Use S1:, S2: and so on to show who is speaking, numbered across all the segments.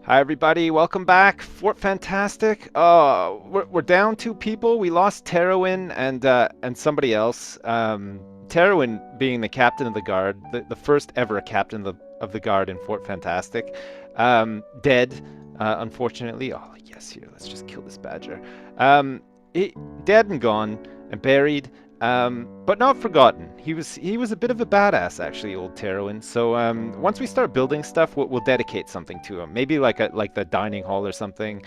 S1: Hi everybody, welcome back. Fort Fantastic. We're down two people. We lost Terwin and somebody else. Terwin being the captain of the guard, the first ever captain of the guard in Fort Fantastic. Dead, unfortunately. Oh yes, here. Let's just kill this badger. Um, he, Dead and gone and buried. But not forgotten. He was a bit of a badass, actually, old Terwin. So once we start building stuff, we'll dedicate something to him. Maybe like the dining hall or something,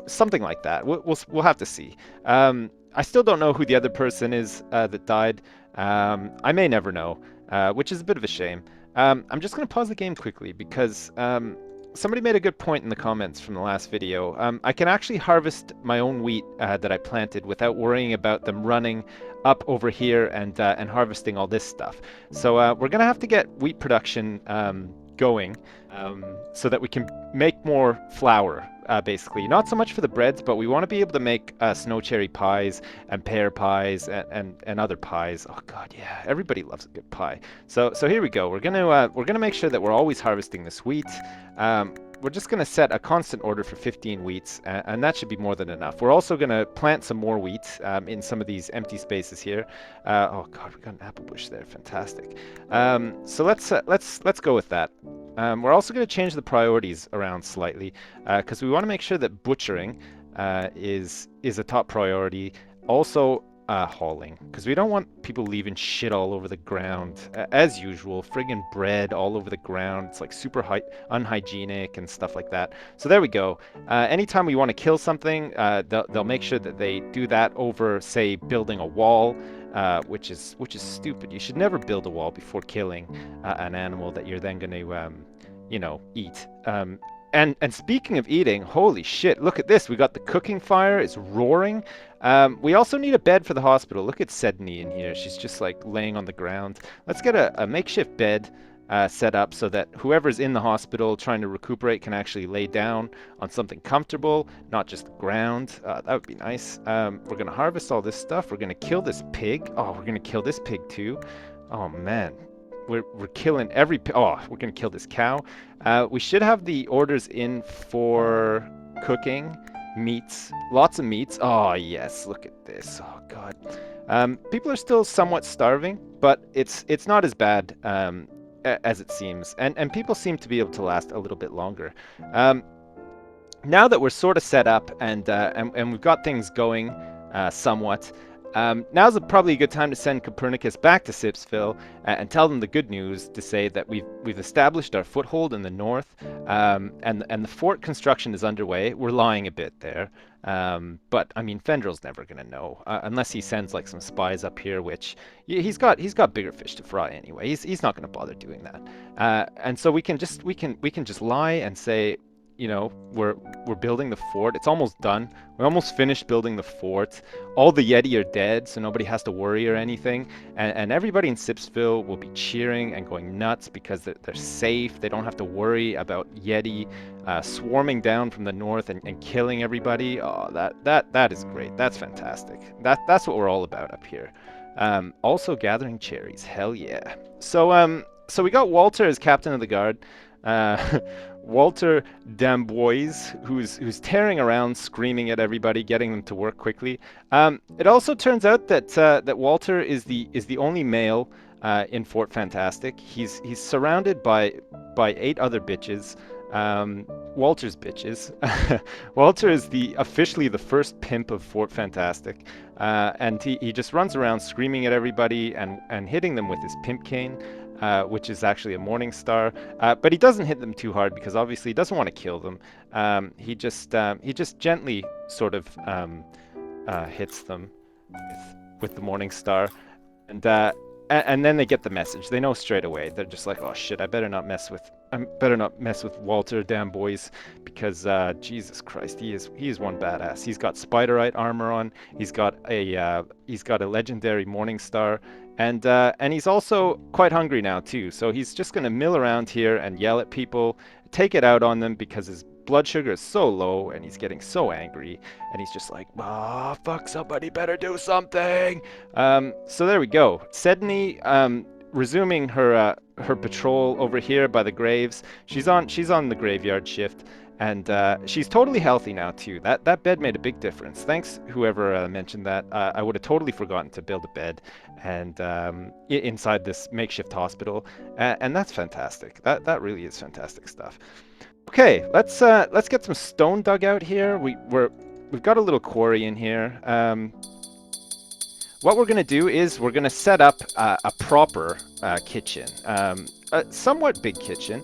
S1: something like that. We'll have to see. I still don't know who the other person is that died. I may never know, which is a bit of a shame. I'm just gonna pause the game quickly because somebody made a good point in the comments from the last video. I can actually harvest my own wheat that I planted without worrying about them running up over here and harvesting all this stuff. So we're gonna have to get wheat production going so that we can make more flour. Basically, not so much for the breads, but we want to be able to make snow cherry pies and pear pies and other pies. Oh God, yeah, everybody loves a good pie. So here we go. We're gonna make sure that we're always harvesting this wheat. We're just going to set a constant order for 15 wheats, and that should be more than enough. We're also going to plant some more wheat in some of these empty spaces here. Oh God, we got an apple bush there. Fantastic. So let's go with that. We're also going to change the priorities around slightly because we want to make sure that butchering is a top priority. Also, hauling, because we don't want people leaving shit all over the ground. As usual, friggin' bread all over the ground. It's like super unhygienic and stuff like that. So there we go. Anytime we want to kill something, they'll make sure that they do that over, say, building a wall, which is stupid. You should never build a wall before killing an animal that you're then going to, eat. And speaking of eating, holy shit, look at this. We got the cooking fire. It's roaring. We also need a bed for the hospital. Look at Sedney in here. She's just like laying on the ground. Let's get a makeshift bed set up so that whoever's in the hospital trying to recuperate can actually lay down on something comfortable, not just the ground. That would be nice. We're going to harvest all this stuff. We're going to kill this pig. Oh, we're going to kill this pig too. Oh, man. We're killing every... Oh, we're going to kill this cow. We should have the orders in for cooking meats. Lots of meats. Oh, yes. Look at this. Oh, God. People are still somewhat starving, but it's not as bad as it seems. And people seem to be able to last a little bit longer. Now that we're sort of set up and we've got things going somewhat, now's probably a good time to send Copernicus back to Sipsville and tell them the good news, to say that we've established our foothold in the north, and the fort construction is underway. We're lying a bit there, but I mean Fendrill's never gonna know unless he sends like some spies up here, which he's got bigger fish to fry anyway. He's not gonna bother doing that, and so we can just lie and say, we're building the fort. It's almost done. We almost finished building the fort. All the Yeti are dead, so nobody has to worry or anything. And everybody in Sipsville will be cheering and going nuts because they're safe. They don't have to worry about Yeti swarming down from the north and killing everybody. Oh, that is great. That's fantastic. That's what we're all about up here. Also gathering cherries. Hell yeah. So we got Walter as captain of the guard. Walter Damboise, who's tearing around, screaming at everybody, getting them to work quickly. It also turns out that Walter is the only male in Fort Fantastic. He's surrounded by 8 other bitches. Walter's bitches. Walter is officially the first pimp of Fort Fantastic, and he just runs around screaming at everybody and hitting them with his pimp cane. Which is actually a morning star, but he doesn't hit them too hard because obviously he doesn't want to kill them. He just gently sort of hits them with the morning star, and then they get the message. They know straight away. They're just like, oh shit, I better not mess with Walter Damboise, because Jesus Christ, he is one badass. He's got spiderite armor on. He's got a legendary morning star. And he's also quite hungry now too, so he's just gonna mill around here and yell at people, take it out on them because his blood sugar is so low and he's getting so angry, and he's just like, fuck, somebody better do something. So there we go. Sedney resuming her patrol over here by the graves. She's on the graveyard shift, and she's totally healthy now too. That bed made a big difference. Thanks whoever mentioned that. I would have totally forgotten to build a bed and inside this makeshift hospital, and that's fantastic. That really is fantastic stuff. Okay, let's get some stone dug out here. We've got a little quarry in here. What we're going to do is we're going to set up a proper kitchen, a somewhat big kitchen,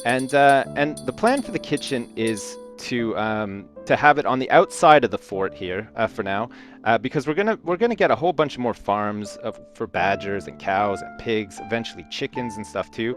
S1: and the plan for the kitchen is to have it on the outside of the fort here for now, because we're gonna get a whole bunch more farms for badgers and cows and pigs, eventually chickens and stuff too.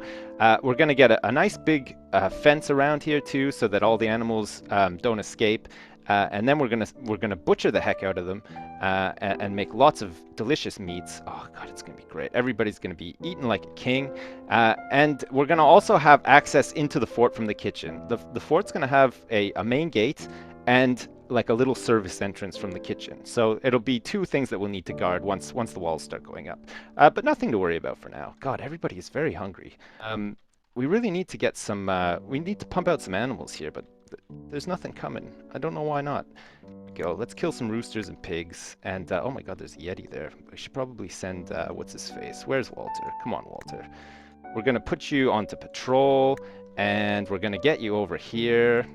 S1: We're gonna get a nice big fence around here too, so that all the animals don't escape. And then we're gonna butcher the heck out of them and make lots of delicious meats. Oh god, it's gonna be great. Everybody's gonna be eating like a king. And we're gonna also have access into the fort from the kitchen. The fort's gonna have a main gate and like a little service entrance from the kitchen. So it'll be two things that we'll need to guard once the walls start going up. But nothing to worry about for now. God, everybody is very hungry. We really need to get some. We need to pump out some animals here, but there's nothing coming. I don't know why not. Go. Let's kill some roosters and pigs. And oh my god, there's a yeti there. I should probably send what's his face? Where's Walter? Come on, Walter. We're gonna put you onto patrol, and we're gonna get you over here,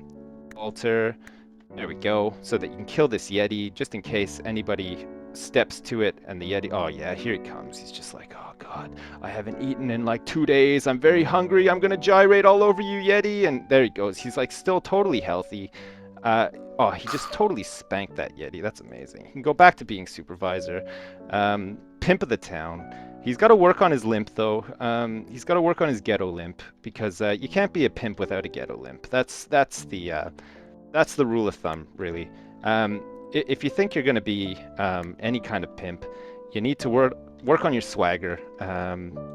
S1: Walter. There we go, so that you can kill this yeti, just in case anybody steps to it and the yeti. Oh yeah, here he comes. He's just like, oh god, I haven't eaten in like 2 days. I'm very hungry. I'm gonna gyrate all over you, yeti. And there he goes. He's like still totally healthy. Oh, he just totally spanked that yeti. That's amazing. He can go back to being supervisor. Pimp of the town. He's got to work on his limp though. He's got to work on his ghetto limp, because you can't be a pimp without a ghetto limp. That's the rule of thumb, really. If you think you're going to be any kind of pimp, you need to work on your swagger,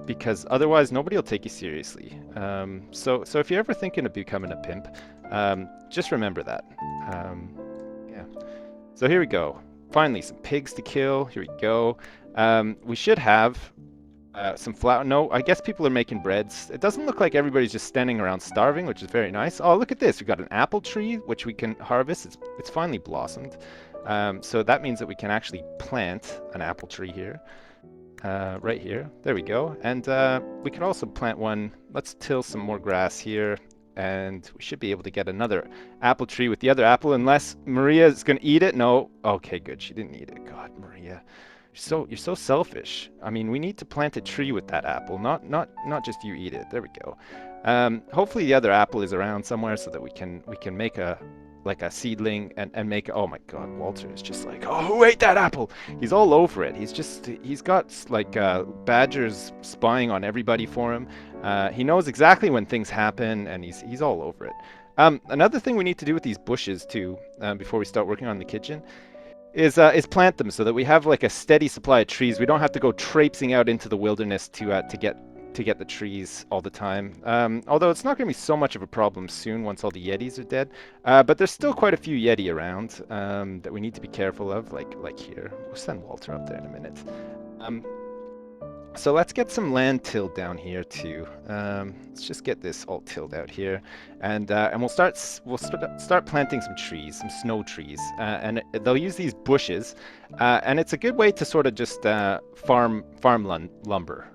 S1: because otherwise nobody will take you seriously. So if you're ever thinking of becoming a pimp, just remember that. Yeah. So here we go. Finally, some pigs to kill. Here we go. We should have some flour. No, I guess people are making breads. It doesn't look like everybody's just standing around starving, which is very nice. Oh, look at this. We've got an apple tree, which we can harvest. It's finally blossomed. So that means that we can actually plant an apple tree here. Right here. There we go. And we can also plant one. Let's till some more grass here. And we should be able to get another apple tree with the other apple, unless Maria is going to eat it. No. Okay, good. She didn't eat it. God, Maria. You're so selfish. I mean, we need to plant a tree with that apple, not just you eat it. There we go. Hopefully the other apple is around somewhere so that we can make a seedling and make. Oh my God, Walter is just like, oh, who ate that apple? He's all over it. He's got like badgers spying on everybody for him. He knows exactly when things happen, and he's all over it. Another thing we need to do with these bushes too, before we start working on the kitchen, is plant them so that we have like a steady supply of trees. We don't have to go traipsing out into the wilderness to get the trees all the time. Although it's not going to be so much of a problem soon once all the yetis are dead. But there's still quite a few yeti around that we need to be careful of, like here. We'll send Walter up there in a minute. So let's get some land tilled down here too. Let's just get this all tilled out here, and we'll start planting some trees, some snow trees, and they'll use these bushes, and it's a good way to sort of just farm lumber.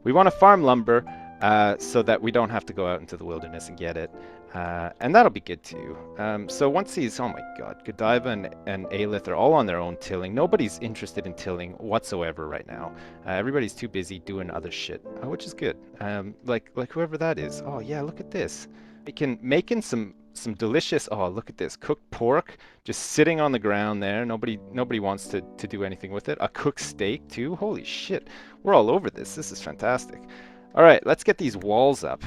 S1: We want to farm lumber so that we don't have to go out into the wilderness and get it. And that'll be good too. So once these, oh my God, Godiva and Aelith are all on their own tilling. Nobody's interested in tilling whatsoever right now. Everybody's too busy doing other shit, which is good. Like whoever that is. Oh yeah, look at this. Making some delicious. Oh, look at this cooked pork just sitting on the ground there. Nobody wants to do anything with it. A cooked steak too. Holy shit, we're all over this. This is fantastic. All right, let's get these walls up.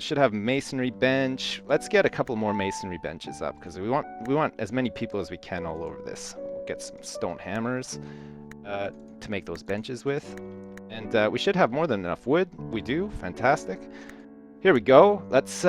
S1: Should have masonry bench. Let's get a couple more masonry benches up because we want as many people as we can all over this. We'll get some stone hammers to make those benches with, and we should have more than enough wood. We do. Fantastic. Here we go. Let's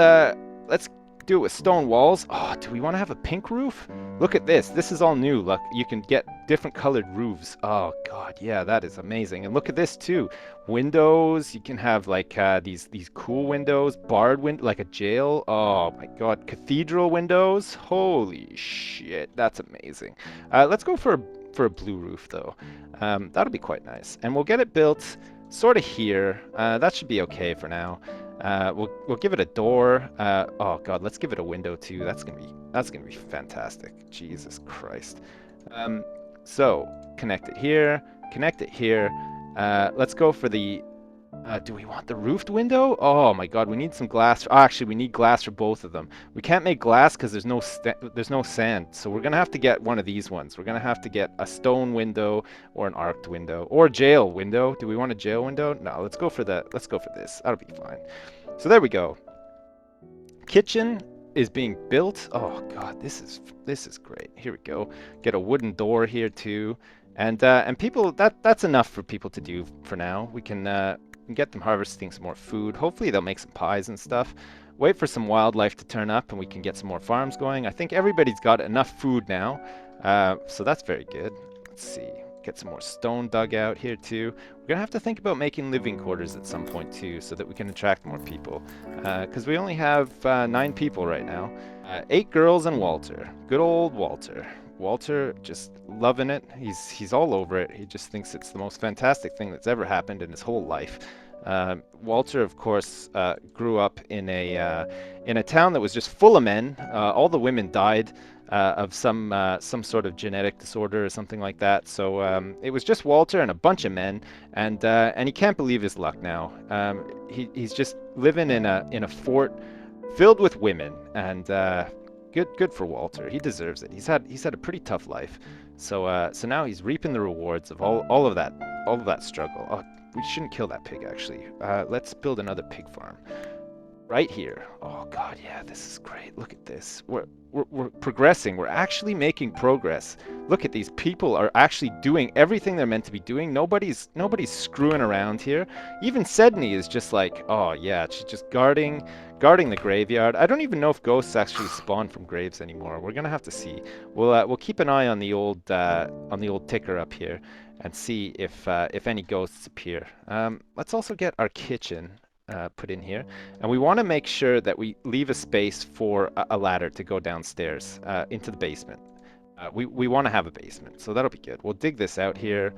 S1: do it with stone walls. Oh, do we want to have a pink roof? Look at this. This is all new. Look, you can get different colored roofs. Oh God, yeah, that is amazing. And look at this too. Windows. You can have like these cool windows, barred window, like a jail. Oh my God, cathedral windows. Holy shit, that's amazing. Let's go for a blue roof though. That'll be quite nice, and we'll get it built sort of here. That should be okay for now. We'll give it a door. Oh God, let's give it a window too. That's gonna be fantastic. Jesus Christ. So connect it here. Connect it here. Let's go for the. Do we want the roofed window? Oh my God, we need some glass. Oh, actually, we need glass for both of them. We can't make glass because there's no sand. So we're gonna have to get one of these ones. We're gonna have to get a stone window or an arced window or a jail window. Do we want a jail window? No, let's go for that. Let's go for this. That'll be fine. So there we go. Kitchen is being built. Oh God, this is great. Here we go. Get a wooden door here too. And people, that's enough for people to do for now. We can get them harvesting some more food. Hopefully they'll make some pies and stuff. Wait for some wildlife to turn up and we can get some more farms going. I think everybody's got enough food now, so that's very good. Let's see, get some more stone dug out here too. We're gonna have to think about making living quarters at some point too, so that we can attract more people, because we only have 9 people right now. 8 girls and Walter. Good old Walter. Walter just loving it. He's all over it. He just thinks it's the most fantastic thing that's ever happened in his whole life. Walter, of course, grew up in a town that was just full of men. All the women died of some sort of genetic disorder or something like that. So it was just Walter and a bunch of men, and he can't believe his luck now. He's just living in a fort filled with women, and good for Walter. He deserves it. He's had a pretty tough life. So now he's reaping the rewards of all of that struggle. Oh, we shouldn't kill that pig actually. Let's build another pig farm right here. Oh God, yeah, this is great. Look at this. We're progressing. We're actually making progress. Look at these people are actually doing everything they're meant to be doing. Nobody's screwing around here. Even Sedney is just like, oh yeah, she's just guarding the graveyard. I don't even know if ghosts actually spawn from graves anymore. We're gonna have to see. We'll keep an eye on the old ticker up here and see if any ghosts appear. Let's also get our kitchen put in here, and we want to make sure that we leave a space for a ladder to go downstairs into the basement. We want to have a basement, so that'll be good. We'll dig this out here,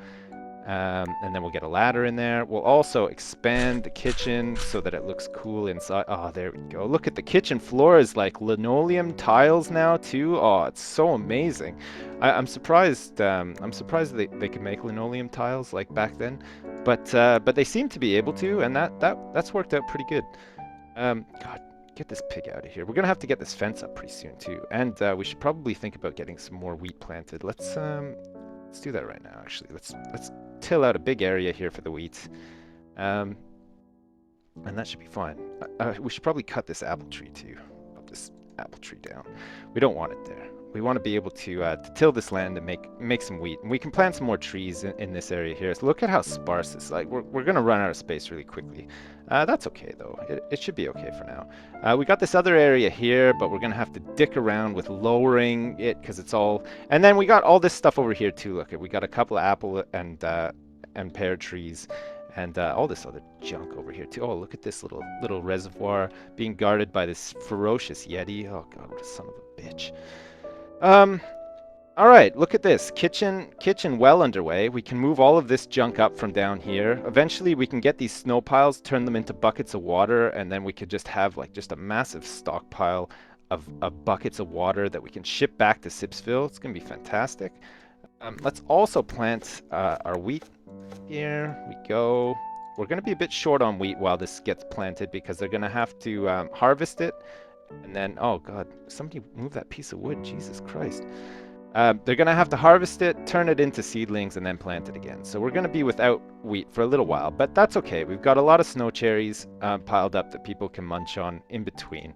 S1: and then we'll get a ladder in there. We'll also expand the kitchen so that it looks cool inside. Oh, there we go. Look at the kitchen floor is like linoleum tiles now too. Oh, it's so amazing. I'm surprised. I'm surprised they could make linoleum tiles like back then, but they seem to be able to, and that's worked out pretty good. God, get this pig out of here. We're gonna have to get this fence up pretty soon too, and we should probably think about getting some more wheat planted. Let's do that right now. Actually, let's till out a big area here for the wheat, and that should be fine. We should probably cut this apple tree too. Cut this apple tree down. We don't want it there. We want to be able to till this land and make some wheat, and we can plant some more trees in this area here. So look at how sparse this is. Like we're gonna run out of space really quickly. That's okay though. It should be okay for now. We got this other area here, but we're gonna have to dick around with lowering it because it's all. And then we got all this stuff over here too. Look, we got a couple of apple and pear trees, and all this other junk over here too. Oh, look at this little reservoir being guarded by this ferocious yeti. Oh God, what a son of a bitch. All right, look at this. Kitchen well underway. We can move all of this junk up from down here. Eventually we can get these snow piles, turn them into buckets of water, and then we could just have like just a massive stockpile of buckets of water that we can ship back to Sipsville. It's gonna be fantastic. Let's also plant our wheat. Here we go. We're gonna be a bit short on wheat while this gets planted because they're gonna have to harvest it. And then, oh God, somebody move that piece of wood, Jesus Christ. They're gonna have to harvest it, turn it into seedlings, and then plant it again. So we're gonna be without wheat for a little while, but that's okay. We've got a lot of snow cherries piled up that people can munch on in between.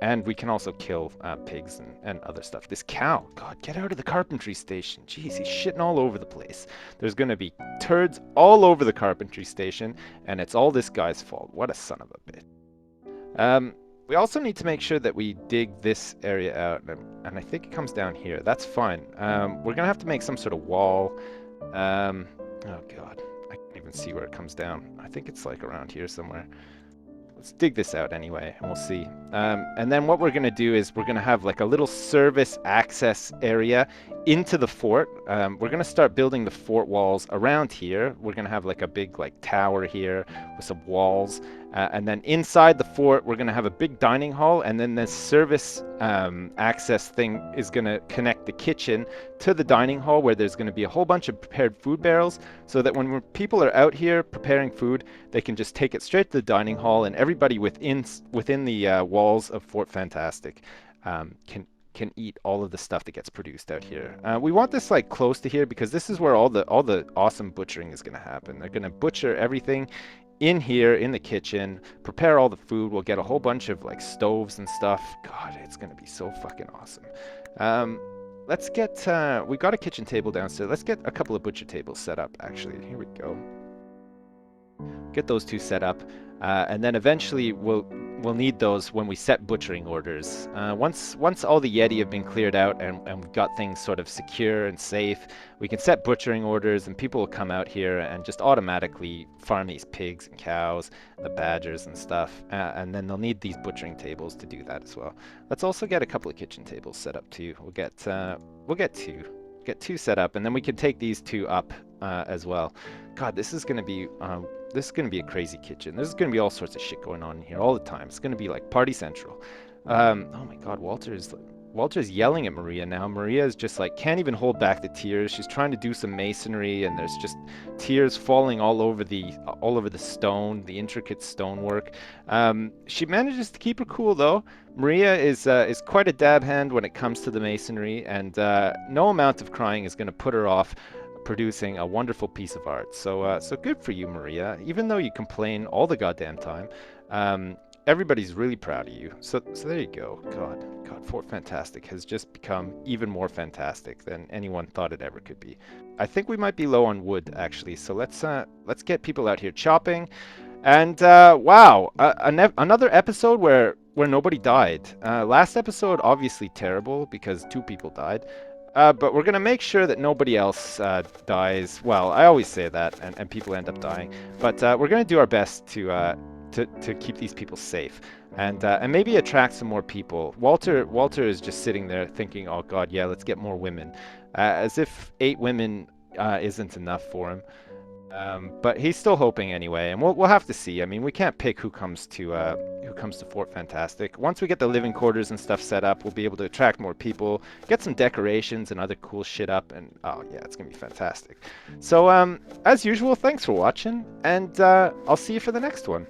S1: And we can also kill pigs and other stuff. This cow, God, get out of the carpentry station. Jeez, he's shitting all over the place. There's gonna be turds all over the carpentry station, and it's all this guy's fault. What a son of a bitch. We also need to make sure that we dig this area out, and I think it comes down here. That's fine. We're gonna have to make some sort of wall. Oh God, I can't even see where it comes down. I think it's like around here somewhere. Let's dig this out anyway, and we'll see. And then what we're going to do is we're going to have like a little service access area into the fort. We're going to start building the fort walls around here. We're going to have like a big like tower here with some walls. And then inside the fort, we're going to have a big dining hall. And then this service access thing is going to connect the kitchen to the dining hall, where there's going to be a whole bunch of prepared food barrels, so that when people are out here preparing food, they can just take it straight to the dining hall, and everybody within the walls of Fort Fantastic can eat all of the stuff that gets produced out here. We want this like close to here because this is where all the awesome butchering is going to happen. They're going to butcher everything in here in the kitchen, prepare all the food. We'll get a whole bunch of like stoves and stuff. God, it's going to be so fucking awesome. Let's get we got a kitchen table downstairs. Let's get a couple of butcher tables set up. Actually, here we go. Get those two set up, and then eventually we'll need those when we set butchering orders. Once all the Yeti have been cleared out and we've got things sort of secure and safe, we can set butchering orders, and people will come out here and just automatically farm these pigs and cows, the badgers and stuff, and then they'll need these butchering tables to do that as well. Let's also get a couple of kitchen tables set up too. We'll get two set up, and then we can take these two up as well. God, this is gonna be a crazy kitchen. There's gonna be all sorts of shit going on in here all the time. It's gonna be like party central. Oh my God, Walter's yelling at Maria now. Maria is just like can't even hold back the tears. She's trying to do some masonry, and there's just tears falling all over the stone, the intricate stonework. She manages to keep her cool though. Maria is quite a dab hand when it comes to the masonry, and no amount of crying is going to put her off producing a wonderful piece of art. So good for you, Maria. Even though you complain all the goddamn time, everybody's really proud of you. So there you go. God, Fort Fantastic has just become even more fantastic than anyone thought it ever could be. I think we might be low on wood actually. So let's get people out here chopping. And wow, another episode where nobody died. Last episode obviously terrible because 2 people died. But we're going to make sure that nobody else dies. Well, I always say that, and people end up dying. But we're going to do our best to keep these people safe, and maybe attract some more people. Walter is just sitting there thinking, oh God, yeah, let's get more women. As if 8 women isn't enough for him. But he's still hoping anyway, and we'll have to see. I mean, we can't pick who comes to Fort Fantastic. Once we get the living quarters and stuff set up, we'll be able to attract more people, get some decorations and other cool shit up, and oh yeah, it's gonna be fantastic. So as usual, thanks for watching, and I'll see you for the next one.